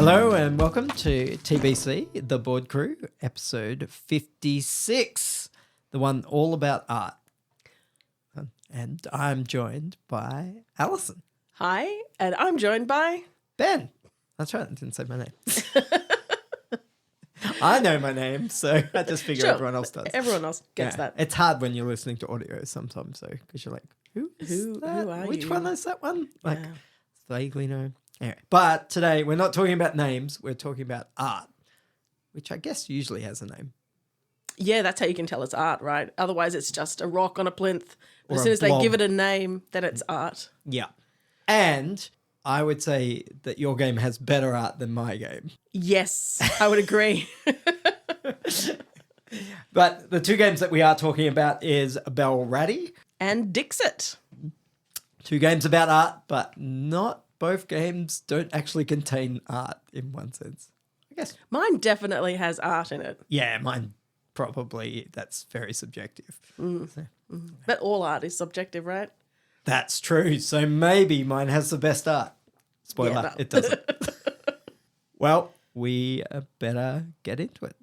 Hello and welcome to TBC, The Board Crew, episode 56, the one all about art. And I'm joined by Alison. Hi, and I'm joined by... Ben. That's right, I didn't say my name. I know my name, so I just figure everyone else does. Everyone else gets that. It's hard when you're listening to audio sometimes, though, because you're like, who are Which you? one is that one? Like, Yeah. vaguely know. Anyway, but today we're not talking about names, we're talking about art, which I guess usually has a name. Yeah, that's how you can tell it's art, right? Otherwise, it's just a rock on a plinth. But Or as a soon as they blob. give it a name, then it's art. Yeah. And I would say that your game has better art than my game. Yes, I would agree. But the two games that we are talking about is Belratti. And Dixit. Two games about art, but not both games don't actually contain art in one sense. I guess. Mine definitely has art in it. Yeah, mine probably, that's very subjective. So, But all art is subjective, right? that's true. So maybe mine has the best art. Spoiler, Yeah, no. it doesn't. Well, we better get into it.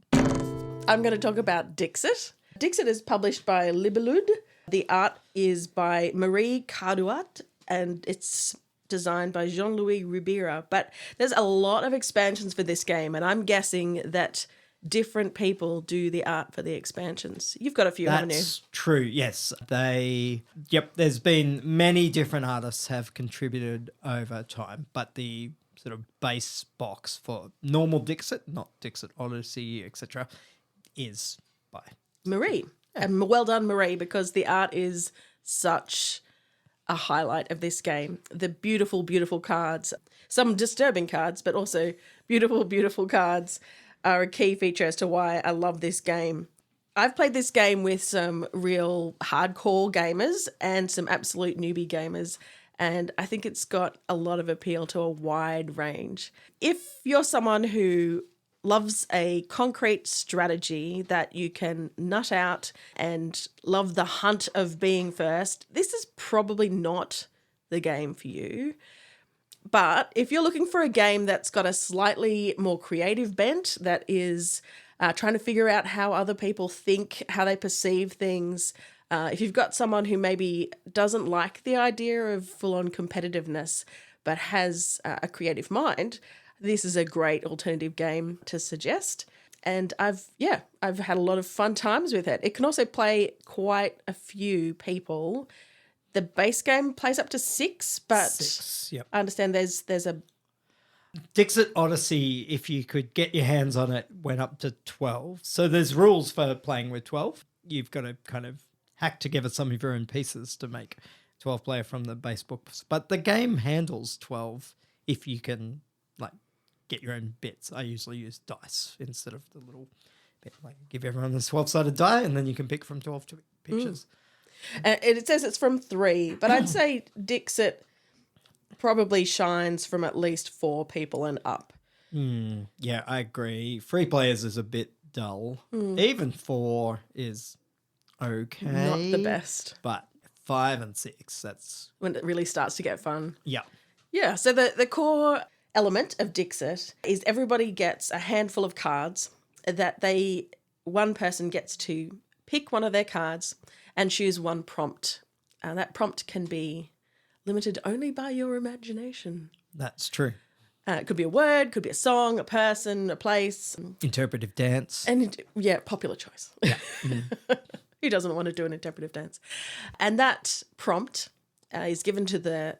I'm going to talk about Dixit. Dixit is published by Libellud. The art is by Marie Cardouat, and it's designed by Jean-Louis Ribera. But there's a lot of expansions for this game, and I'm guessing that different people do the art for the expansions. You've got a few, haven't you? That's true, yes. There's been many different artists have contributed over time, but the sort of base box for normal Dixit, not Dixit Odyssey, etc., is by Marie. And well done, Marie, because the art is such a highlight of this game. The beautiful, beautiful cards, some disturbing cards, but also beautiful, beautiful cards are a key feature as to why I love this game. I've played this game with some real hardcore gamers and some absolute newbie gamers, and I think it's got a lot of appeal to a wide range. If you're someone who loves a concrete strategy that you can nut out and love the hunt of being first, this is probably not the game for you. But if you're looking for a game that's got a slightly more creative bent, that is trying to figure out how other people think, how they perceive things, if you've got someone who maybe doesn't like the idea of full-on competitiveness but has a creative mind, this is a great alternative game to suggest. And I've had a lot of fun times with it. It can also play quite a few people. The base game plays up to 6, but 6, yep. I understand there's a... Dixit Odyssey, if you could get your hands on it, went up to 12. So there's rules for playing with 12. You've got to kind of hack together some of your own pieces to make 12 player from the base books. But the game handles 12 if you can, like, get your own bits. I usually use dice instead of the little bit. Like, give everyone a 12-sided die and then you can pick from 12 pictures. It says it's from 3, but I'd say Dixit probably shines from at least 4 people and up. Yeah, I agree. 3 players is a bit dull. Even 4 is okay. Not the best. But 5 and 6, that's... When it really starts to get fun. Yeah. Yeah, so the core element of Dixit is everybody gets a handful of cards that one person gets to pick one of their cards and choose one prompt. That prompt can be limited only by your imagination. That's true. It could be a word, could be a song, a person, a place. Interpretive dance. And yeah, popular choice. Yeah. Who doesn't want to do an interpretive dance? And that prompt is given to the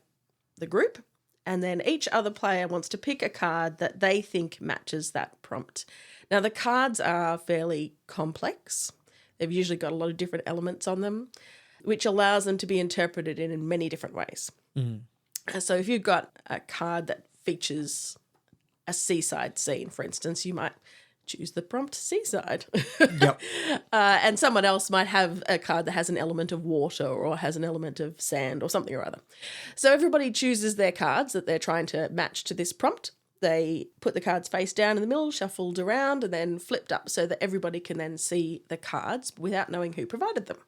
group, and then each other player wants to pick a card that they think matches that prompt. Now, the cards are fairly complex. They've usually got a lot of different elements on them, which allows them to be interpreted in many different ways. So if you've got a card that features a seaside scene, for instance, you might choose the prompt seaside. Yep. And someone else might have a card that has an element of water or has an element of sand or something or other. So everybody chooses their cards that they're trying to match to this prompt. They put the cards face down in the middle, shuffled around, and then flipped up so that everybody can then see the cards without knowing who provided them.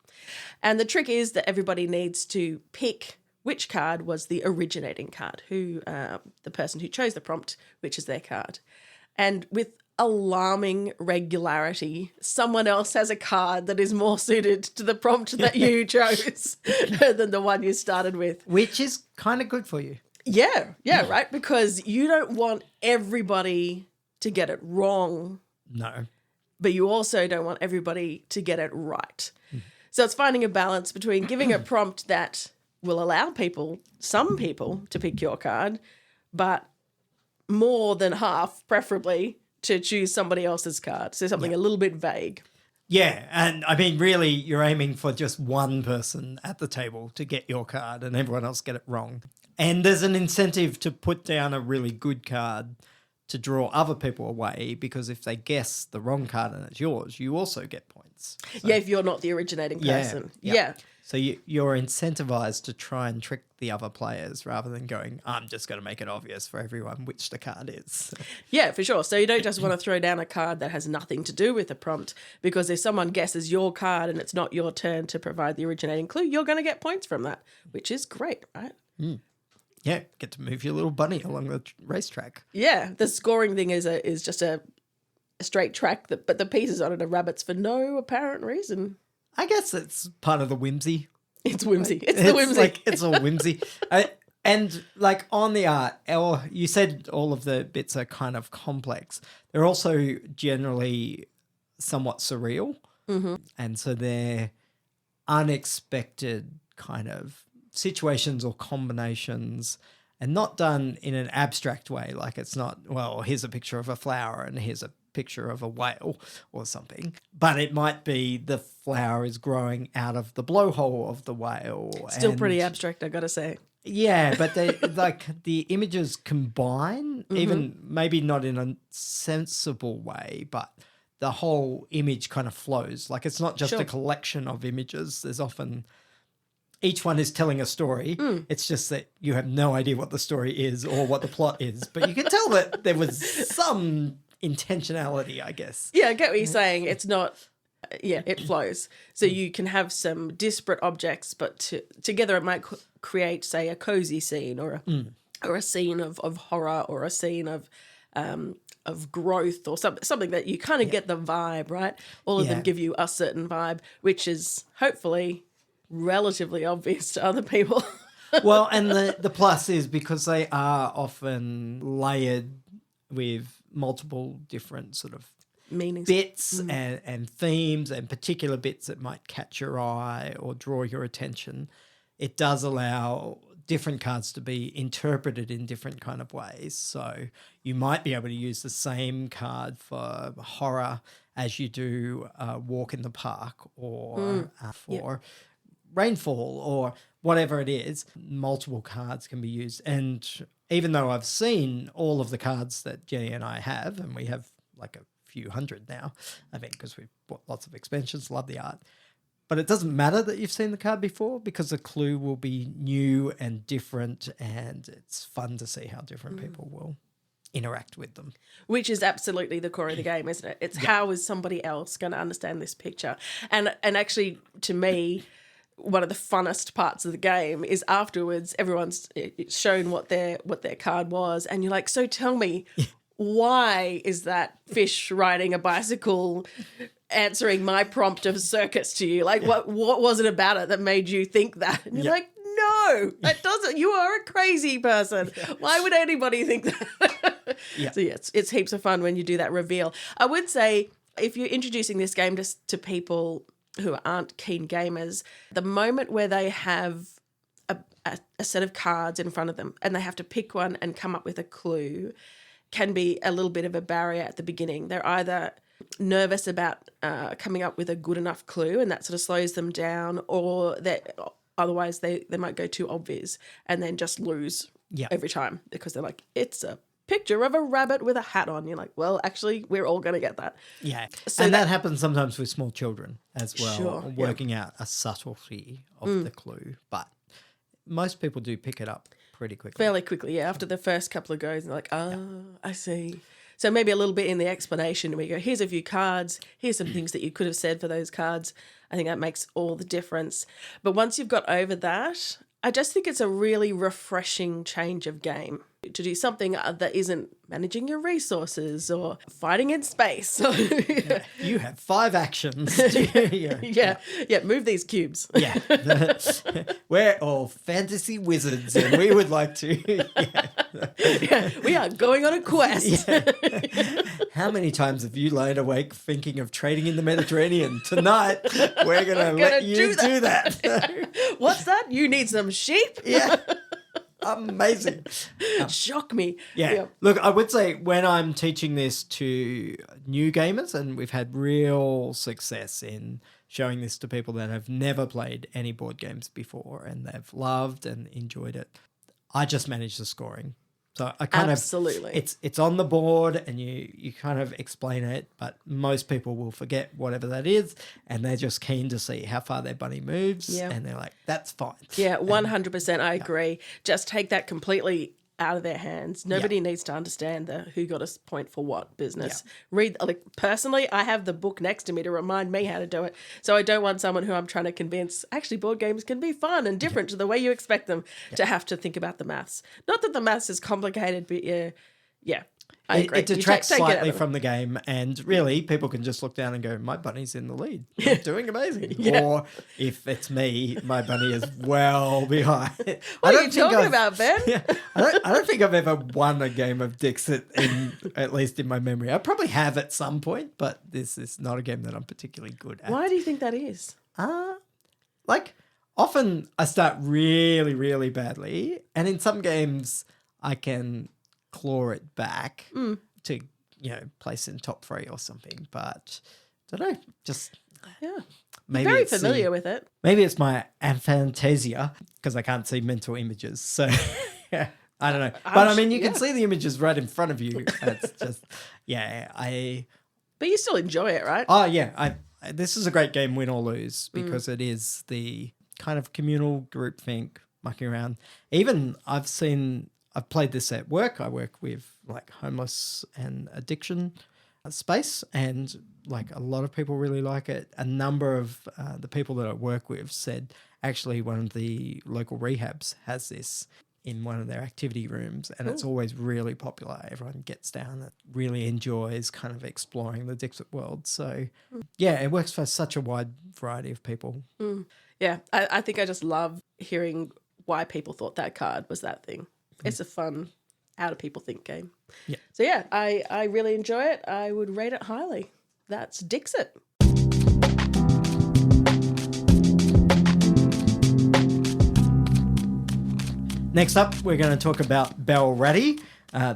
And the trick is that everybody needs to pick which card was the originating card, who the person who chose the prompt, which is their card. And with alarming regularity, someone else has a card that is more suited to the prompt that you chose than the one you started with. Which is kind of good for you. Yeah, right? Because you don't want everybody to get it wrong, No. but you also don't want everybody to get it right. So it's finding a balance between giving a prompt that will allow some people to pick your card, but more than half, preferably, to choose somebody else's card. So something a little bit vague. Yeah, and I mean, really, you're aiming for just one person at the table to get your card and everyone else get it wrong. And there's an incentive to put down a really good card to draw other people away, because if they guess the wrong card and it's yours, you also get points. So, Yeah, if you're not the originating person. Yeah. So you're incentivized to try and trick the other players rather than going, I'm just going to make it obvious for everyone which the card is. Yeah, for sure. So you don't just want to throw down a card that has nothing to do with the prompt, because if someone guesses your card and it's not your turn to provide the originating clue, you're going to get points from that, which is great, right? Yeah, get to move your little bunny along the racetrack. Yeah, the scoring thing is just a straight track, but the pieces on it are rabbits for no apparent reason. I guess it's part of the whimsy. It's whimsy. It's the whimsy. It's all whimsy. And like on the art, you said all of the bits are kind of complex. They're also generally somewhat surreal. Mm-hmm. And so they're unexpected kind of situations or combinations, and not done in an abstract way. Like it's not, well, here's a picture of a flower and here's a picture of a whale or something, but it might be the flower is growing out of the blowhole of the whale. Still pretty abstract, I gotta say. Yeah, but they like the images combine, even maybe not in a sensible way, but the whole image kind of flows. Like it's not just a collection of images. There's often each one is telling a story. It's just that you have no idea what the story is or what the plot is, but you can tell that there was some intentionality, I guess. Yeah, I get what you're saying. It's not, it flows. So you can have some disparate objects, but together it might create, say, a cozy scene or a scene of horror or a scene of growth or something that you kind of get the vibe, right? All of them give you a certain vibe, which is hopefully relatively obvious to other people. Well, and the plus is because they are often layered with multiple different sort of meanings, bits and themes and particular bits that might catch your eye or draw your attention. It does allow different cards to be interpreted in different kind of ways. So you might be able to use the same card for horror as you do walk in the park or for rainfall or whatever it is. Multiple cards can be used. And even though I've seen all of the cards that Jenny and I have, and we have like a few hundred now, I think, because we've bought lots of expansions, love the art. But it doesn't matter that you've seen the card before, because the clue will be new and different, and it's fun to see how different people will interact with them. Which is absolutely the core of the game, isn't it? It's how is somebody else going to understand this picture? And actually, to me, one of the funnest parts of the game is afterwards everyone's shown what their card was, and you're like, so tell me, why is that fish riding a bicycle answering my prompt of circus to you? Like, what was it about it that made you think that? And you're like, no, that doesn't. You are a crazy person. Why would anybody think that? So yeah, it's heaps of fun when you do that reveal. I would say if you're introducing this game to people who aren't keen gamers, the moment where they have a set of cards in front of them and they have to pick one and come up with a clue can be a little bit of a barrier at the beginning. They're either nervous about coming up with a good enough clue, and that sort of slows them down, or that otherwise they might go too obvious and then just lose every time because they're like, it's a picture of a rabbit with a hat on. You're like, well, actually, we're all going to get that. Yeah. So and that happens sometimes with small children as well, working out a subtlety of the clue. But most people do pick it up pretty quickly. Fairly quickly, yeah. After the first couple of goes, they're like, I see. So maybe a little bit in the explanation, we go, here's a few cards, here's some things that you could have said for those cards. I think that makes all the difference. But once you've got over that, I just think it's a really refreshing change of game to do something that isn't managing your resources or fighting in space. You have 5 actions. Yeah, move these cubes. Yeah. We're all fantasy wizards and we would like to. Yeah, we are going on a quest. Yeah. How many times have you lain awake thinking of trading in the Mediterranean? Tonight, we're going to let you do that. What's that? You need some sheep? Yeah. Amazing. Shock me. Yeah. Look, I would say when I'm teaching this to new gamers, and we've had real success in showing this to people that have never played any board games before and they've loved and enjoyed it, I just manage the scoring. So I kind Absolutely. of, it's on the board and you kind of explain it, but most people will forget whatever that is and they're just keen to see how far their bunny moves and they're like, that's fine. Yeah, 100%. I agree. Just take that completely out of their hands. Nobody needs to understand the who got a point for what business. Read, like, personally, I have the book next to me to remind me how to do it. So I don't want someone who I'm trying to convince, actually, board games can be fun and different to the way you expect them to have to think about the maths. Not that the maths is complicated, but I agree. It detracts slightly from the game, and really, people can just look down and go, my bunny's in the lead. I'm doing amazing. Or if it's me, my bunny is well behind. What are you talking about, Ben? I don't think I've ever won a game of Dixit, at least in my memory. I probably have at some point, but this is not a game that I'm particularly good at. Why do you think that is? Often I start really, really badly, and in some games I can claw it back to, place in top 3 or something. But I don't know, just maybe Very familiar with it. Maybe it's my aphantasia because I can't see mental images. So I don't know. But I mean, you can see the images right in front of you. It's just, But you still enjoy it, right? Oh yeah, this is a great game, win or lose, because it is the kind of communal groupthink mucking around. Even I've played this at work. I work with like homeless and addiction space, and like a lot of people really like it. A number of the people that I work with said actually one of the local rehabs has this in one of their activity rooms, and it's always really popular. Everyone gets down and really enjoys kind of exploring the Dixit world. So yeah, it works for such a wide variety of people. Yeah, I think I just love hearing why people thought that card was that thing. It's a fun, how do people think game. Yeah. So yeah, I really enjoy it. I would rate it highly. That's Dixit. Next up, we're going to talk about Belratti.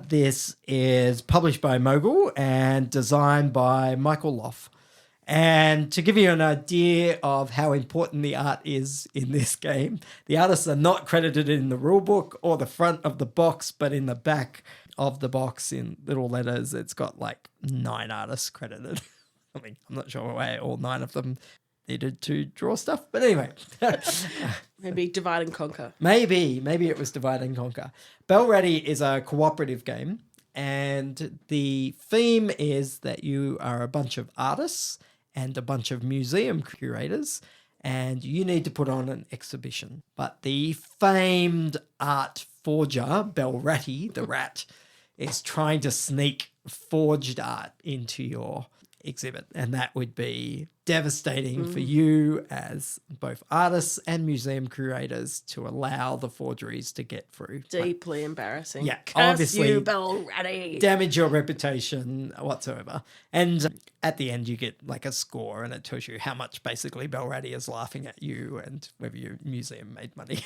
This is published by Mogel and designed by Michael Loff. And to give you an idea of how important the art is in this game, the artists are not credited in the rulebook or the front of the box, but in the back of the box in little letters, it's got like 9 artists credited. I mean, I'm not sure why all 9 of them needed to draw stuff, but anyway. Maybe divide and conquer. Maybe it was divide and conquer. Belratti is a cooperative game, and the theme is that you are a bunch of artists and a bunch of museum curators, and you need to put on an exhibition. But the famed art forger, Belratti, the rat, is trying to sneak forged art into your exhibit, and that would be devastating for you as both artists and museum curators to allow the forgeries to get through. Deeply embarrassing. Yeah, Curse obviously you, Belratti. damage your reputation whatsoever. And at the end you get like a score, and it tells you how much basically Belratti is laughing at you and whether your museum made money.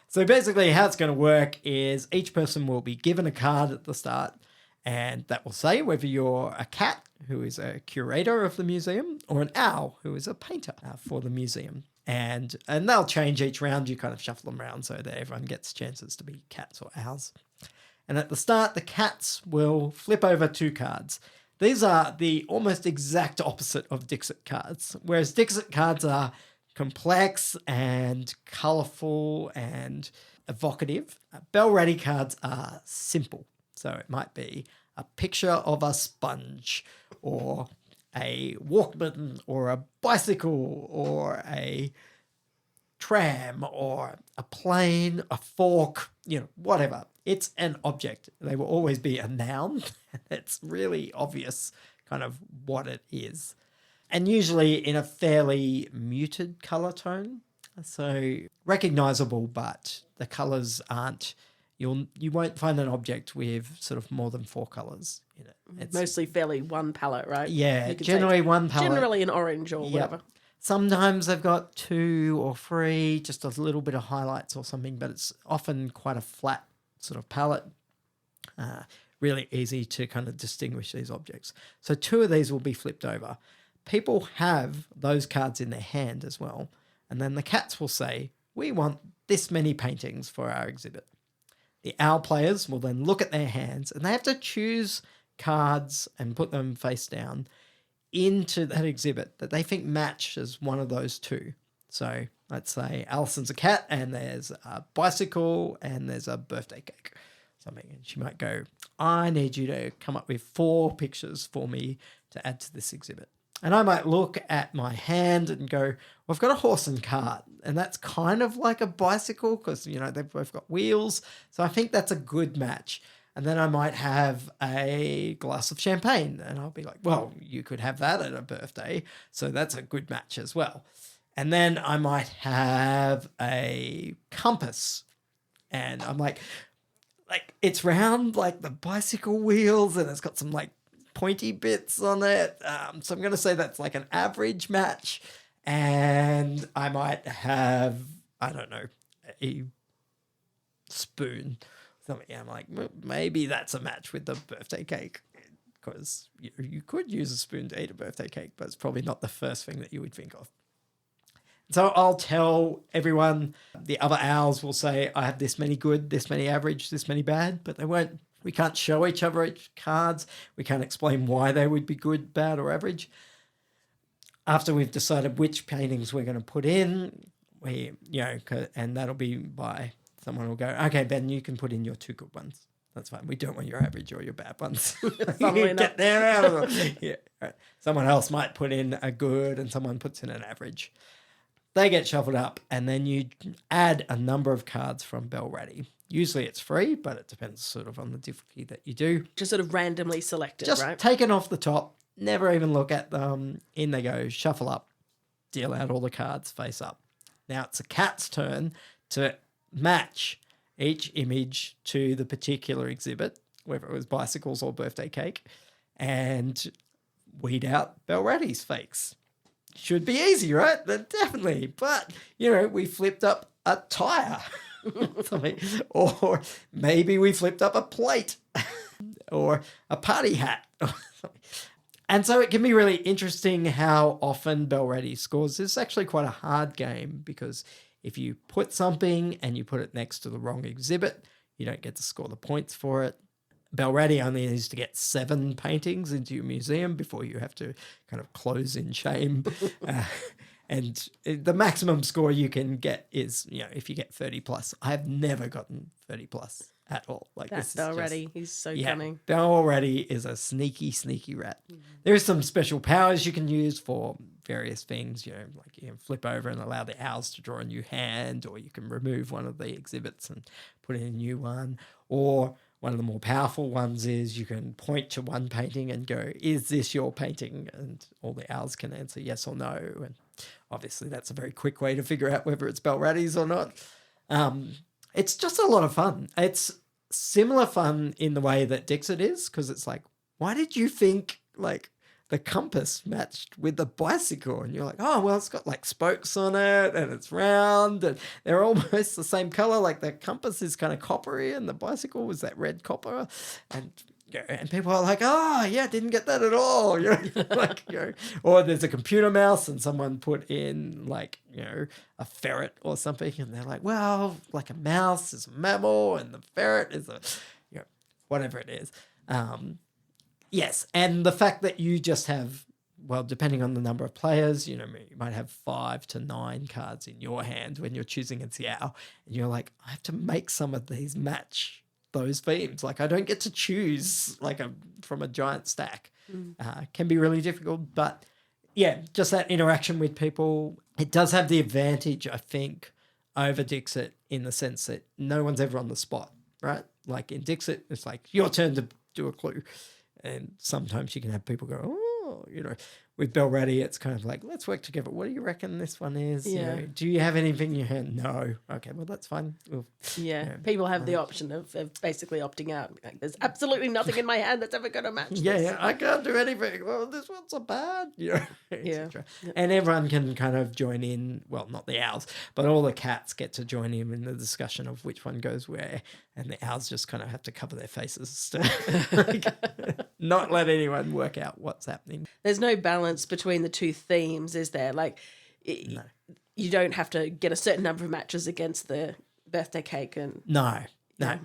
So basically how it's going to work is each person will be given a card at the start, and that will say whether you're a cat, who is a curator of the museum, or an owl, who is a painter for the museum. And they'll change each round. You kind of shuffle them around so that everyone gets chances to be cats or owls. And at the start, the cats will flip over 2 cards. These are the almost exact opposite of Dixit cards. Whereas Dixit cards are complex and colourful and evocative, Belratti cards are simple. So it might be a picture of a sponge, or a Walkman, or a bicycle, or a tram or a plane, a fork, whatever. It's an object. They will always be a noun. It's really obvious kind of what it is. And usually in a fairly muted color tone. So recognizable, but the colors aren't, you won't find an object with sort of more than 4 colors in it. It's mostly fairly one palette, right? Yeah, You can generally take one palette. Generally an orange or whatever. Sometimes they've got 2 or 3, just a little bit of highlights or something, but it's often quite a flat sort of palette. Really easy to kind of distinguish these objects. So 2 of these will be flipped over. People have those cards in their hand as well. And then the cats will say, we want this many paintings for our exhibit. The owl players will then look at their hands and they have to choose cards and put them face down into that exhibit that they think matches one of those 2. So let's say Alison's a cat and there's a bicycle and there's a birthday cake. Something, and she might go, I need you to come up with 4 pictures for me to add to this exhibit. And I might look at my hand and go, well, I've got a horse and cart, and that's kind of like a bicycle because, they've both got wheels. So I think that's a good match. And then I might have a glass of champagne, and I'll be like, well, you could have that at a birthday, so that's a good match as well. And then I might have a compass, and I'm like it's round like the bicycle wheels, and it's got some like pointy bits on it. So I'm going to say that's like an average match. And I might have, I don't know, a spoon. Something. I'm like, maybe that's a match with the birthday cake. Because you could use a spoon to eat a birthday cake, but it's probably not the first thing that you would think of. So I'll tell everyone, the other owls will say, I have this many good, this many average, this many bad, but they won't. We can't show each other each cards. We can't explain why they would be good, bad, or average. After we've decided which paintings we're going to put in, and that'll be by someone will go, okay, Ben, you can put in your 2 good ones. That's fine. We don't want your average or your bad ones. Get there out of it. Yeah. Right. Someone else might put in a good and someone puts in an average. They get shuffled up, and then you add a number of cards from Belratti. Usually it's free, but it depends sort of on the difficulty that you do. Just sort of randomly selected, Just right? taken off the top, never even look at them. In they go, shuffle up, deal out all the cards face up. Now it's a cat's turn to match each image to the particular exhibit, whether it was bicycles or birthday cake, and weed out Belratti's fakes. Should be easy, right? Definitely. But, we flipped up a tire. Or maybe we flipped up a plate or a party hat. And so it can be really interesting how often Belratti scores. It's actually quite a hard game because if you put something and you put it next to the wrong exhibit, you don't get to score the points for it. Belratti only needs to get 7 paintings into your museum before you have to kind of close in shame. And the maximum score you can get is, if you get 30 plus. I've never gotten 30 plus at all. That's Belratti. He's so cunning. Belratti is a sneaky, sneaky rat. Mm-hmm. There is some special powers you can use for various things, like you can flip over and allow the owls to draw a new hand, or you can remove one of the exhibits and put in a new one, or one of the more powerful ones is you can point to one painting and go, is this your painting? And all the owls can answer yes or no. And obviously that's a very quick way to figure out whether it's Belratti's or not. It's just a lot of fun. It's similar fun in the way that Dixit is, because it's like, why did you think the compass matched with the bicycle? And you're like, oh, well, it's got spokes on it and it's round and they're almost the same color. Like the compass is kind of coppery and the bicycle was that red copper. And people are like, oh, yeah, didn't get that at all. Or there's a computer mouse and someone put in a ferret or something. And they're like, well, like a mouse is a mammal and the ferret is whatever it is. Yes, and the fact that you just have, well, depending on the number of players, you might have 5 to 9 cards in your hand when you're choosing a owl, and you're like, I have to make some of these match those themes. I don't get to choose from a giant stack. Can be really difficult, but yeah, just that interaction with people. It does have the advantage, I think, over Dixit in the sense that no one's ever on the spot, right? Like in Dixit, it's like your turn to do a clue. And sometimes you can have people go, oh, with Belratti, it's kind of like, let's work together. What do you reckon this one is? Yeah. Do you have anything in your hand? No. Okay, well, that's fine. People have the option of basically opting out. Like, there's absolutely nothing in my hand that's ever going to match this. Yeah, I can't do anything. Well, this one's so bad. Yeah. And everyone can kind of join in. Well, not the owls, but all the cats get to join in the discussion of which one goes where. And the owls just kind of have to cover their faces to not let anyone work out what's happening. There's no balance between the two themes, is there? Like, No. you don't have to get a certain number of matches against the birthday cake. And No.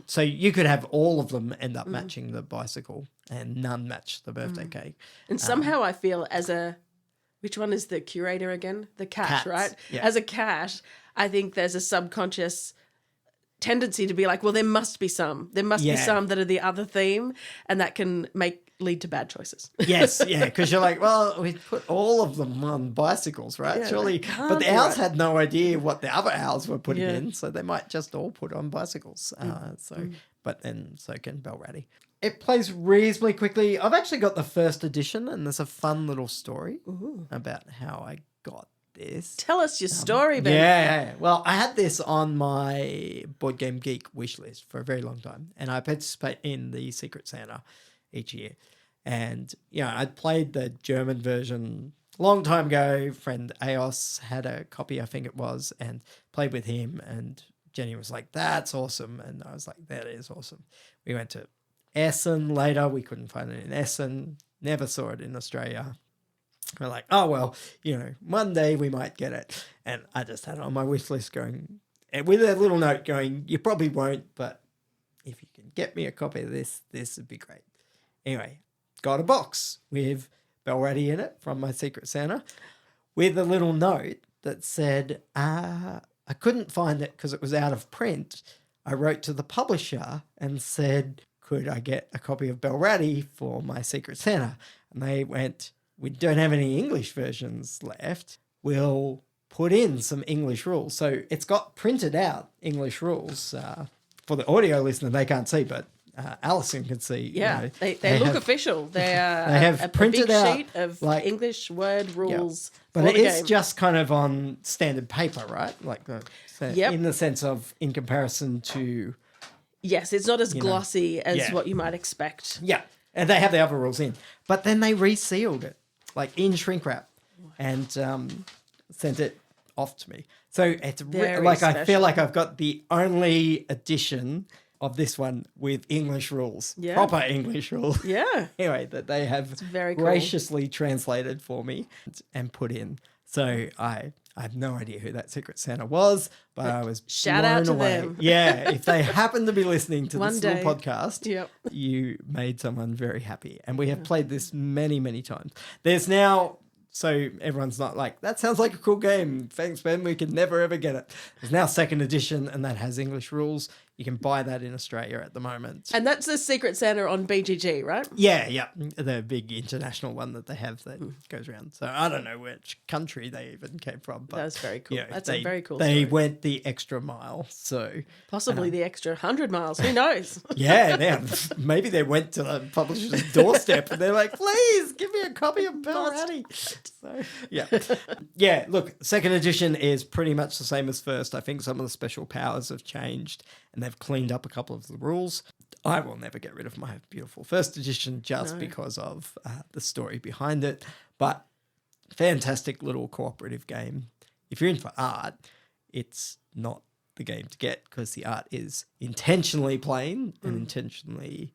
So you could have all of them end up matching the bicycle and none match the birthday cake. And somehow I feel which one is the curator again? The cat, Cats, right? yeah. As a cat, I think there's a subconscious tendency to be like, well, there must be some. There must be some that are the other theme, and that can lead to bad choices. Yes, because you're like, well, we put all of them on bicycles, right? Yeah, Surely, that but the can't owls be had no idea what the other owls were putting Yeah. in, so they might just all put on bicycles. But then so can Belratti. It plays reasonably quickly. I've actually got the first edition, and there's a fun little story about how I got this. Tell us your story, Ben. Yeah. Well, I had this on my Board Game Geek wish list for a very long time, and I participate in the Secret Santa each year. And, I'd played the German version a long time ago. Friend Aos had a copy, I think it was, and played with him. And Jenny was like, that's awesome. And I was like, that is awesome. We went to Essen later. We couldn't find it in Essen. Never saw it in Australia. We're like, oh, well, one day we might get it. And I just had it on my wish list going, and with a little note going, you probably won't, but if you can get me a copy of this would be great. Anyway, got a box with Belratti in it from my Secret Santa with a little note that said, I couldn't find it because it was out of print. I wrote to the publisher and said, could I get a copy of Belratti for my Secret Santa? And they went, we don't have any English versions left. We'll put in some English rules. So it's got printed out English rules. For the audio listener, they can't see, but Alison can see. Yeah, they look official. They have a printed big out, sheet of like, English word rules. But for it the is game. just kind of on standard paper, right? Like in the sense of in comparison to... Yes, it's not as glossy as what you might expect. Yeah, and they have the other rules in. But then they resealed it, like in shrink wrap, and sent it off to me. So it's Very I special. feel like I've got the only edition of this one with English rules, proper English rules. Yeah. Anyway, that they have very cool. graciously translated for me and put in. So I have no idea who that Secret Santa was, but I was shout blown out to away. them. Yeah, if they happen to be listening to One this day. little podcast, Yep. you made someone very happy. And we have played this many, many times. There's now... So everyone's not like, that sounds like a cool game. Thanks, Ben. We can never, ever get it. There's now second edition, and that has English rules. You can buy that in Australia at the moment. And that's the Secret Santa on BGG, right? Yeah. The big international one that they have that goes around. So I don't know which country they even came from. But That's very cool. That's they, a very cool They story. went the extra mile. So Possibly the extra 100 miles. Who knows? maybe they went to the publisher's doorstep and they're like, please give me a copy of Belratti. So yeah. Look, second edition is pretty much the same as first. I think some of the special powers have changed and they've cleaned up a couple of the rules. I will never get rid of my beautiful first edition just because of the story behind it. But fantastic little cooperative game. If you're in for art, it's not the game to get because the art is intentionally plain and intentionally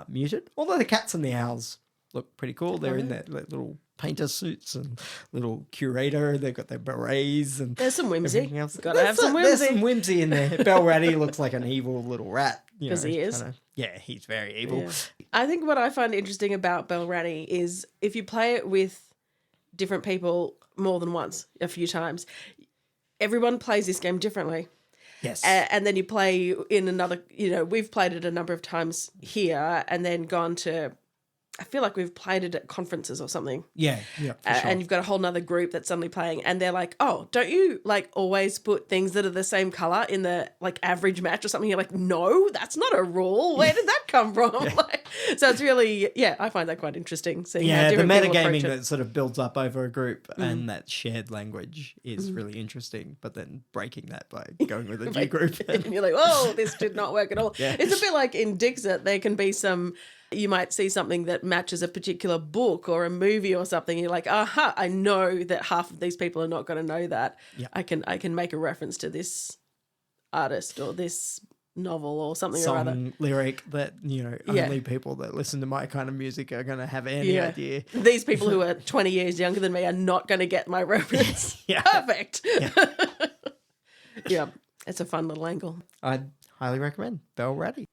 muted. Although the cats and the owls look pretty cool. They're in their little painter suits and little curator. They've got their berets and There's some whimsy. everything else. Gotta have some whimsy. There's some whimsy in there. Belratti looks like an evil little rat. 'Cause he is. Yeah, he's very evil. Yeah. I think what I find interesting about Belratti is if you play it with different people more than once, a few times, everyone plays this game differently. Yes. And then you play in another, we've played it a number of times here and then gone to I feel like we've played it at conferences or something. Yeah, for sure. And you've got a whole nother group that's suddenly playing, and they're like, "Oh, don't you like always put things that are the same color in the like average match or something?" You're like, "No, that's not a rule. Where did that come from?" Like, so it's really, I find that quite interesting. Seeing how the different people approach metagaming it. that sort of builds up over a group and that shared language is really interesting. But then breaking that by going with a new group. And you're like, "Oh, this did not work at all." It's a bit like in Dixit, there can be some. You might see something that matches a particular book or a movie or something. You're like, aha, I know that half of these people are not going to know that. Yeah. I can make a reference to this artist or this novel or something or other. Song lyric that, only people that listen to my kind of music are going to have any idea. These people who are 20 years younger than me are not going to get my reference. Perfect. Yeah. It's a fun little angle. I'd highly recommend Belratti.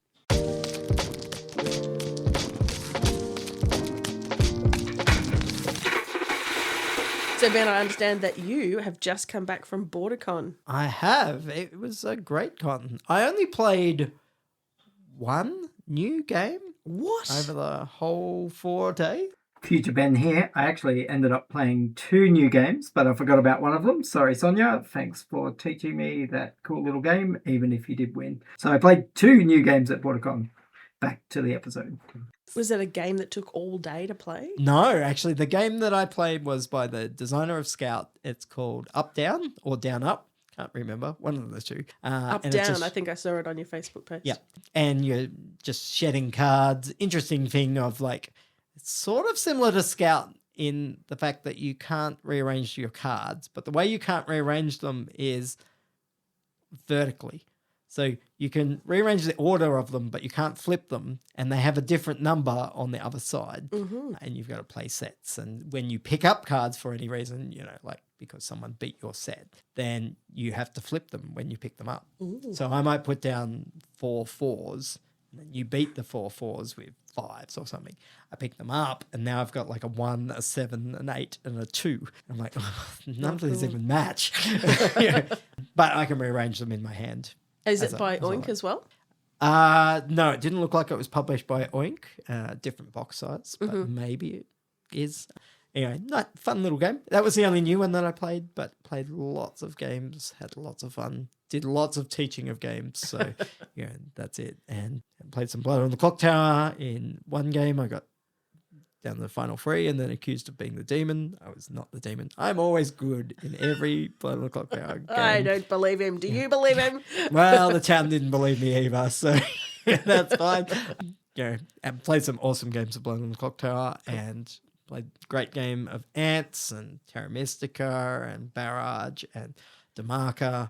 So, Ben, I understand that you have just come back from BorderCon. I have. It was a great con. I only played one new game. What? Over the whole 4 days. Future Ben here. I actually ended up playing 2 new games, but I forgot about one of them. Sorry, Sonia. Thanks for teaching me that cool little game, even if you did win. So I played 2 new games at BorderCon. Back to the episode. Was it a game that took all day to play? No, actually, the game that I played was by the designer of Scout. It's called Up Down or Down Up. Can't remember. One of the two. Up Down. I think I saw it on your Facebook page. Yeah. And you're just shedding cards. Interesting thing of like, it's sort of similar to Scout in the fact that you can't rearrange your cards, but the way you can't rearrange them is vertically. So you can rearrange the order of them, but you can't flip them, and they have a different number on the other side. Mm-hmm. And you've got to play sets. And when you pick up cards for any reason, like because someone beat your set, then you have to flip them when you pick them up. Ooh. So I might put down 4 4s, and then you beat the 4 4s with 5s or something. I pick them up, and now I've got like a 1, a 7, an 8, and a 2. I'm like, none of these even match. But I can rearrange them in my hand. Is it by Oink as well? No, it didn't look like it was published by Oink. Different box size, but maybe it is. Anyway, fun little game. That was the only new one that I played, but played lots of games, had lots of fun, did lots of teaching of games. So, that's it. And played some Blood on the Clock Tower. In one game, I got down to the final 3 and then accused of being the demon. I was not the demon. I'm always good in every Blood on the Clock Tower game. I don't believe him. Do you believe him? Well, the town didn't believe me either, so that's fine. And played some awesome games of Blood on the Clock Tower and played a great game of Ants and Terra Mystica and Barrage and Dimarca.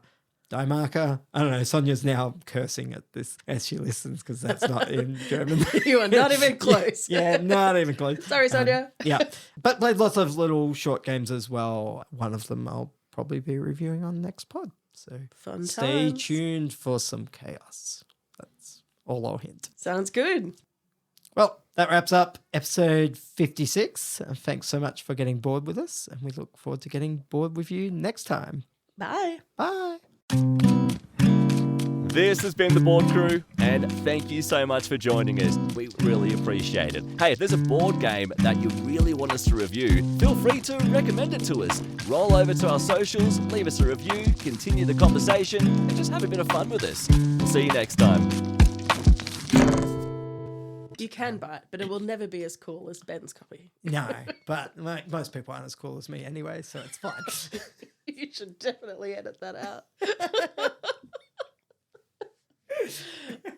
I don't know. Sonia's now cursing at this as she listens because that's not in German. You are not even close. Yeah, not even close. Sorry, Sonia. But played lots of little short games as well. One of them I'll probably be reviewing on next pod. So Fun stay times. tuned for some chaos. That's all I'll hint. Sounds good. Well, that wraps up episode 56. Thanks so much for getting bored with us, and we look forward to getting bored with you next time. Bye. Bye. This has been the Board Crew, and thank you so much for joining us. We really appreciate it. Hey, if there's a board game that you really want us to review, feel free to recommend it to us. Roll over to our socials, leave us a review, continue the conversation, and just have a bit of fun with us. We'll see you next time. You can buy it, but it will never be as cool as Ben's copy. No, but most people aren't as cool as me anyway, so it's fine. You should definitely edit that out.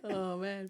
Oh, man.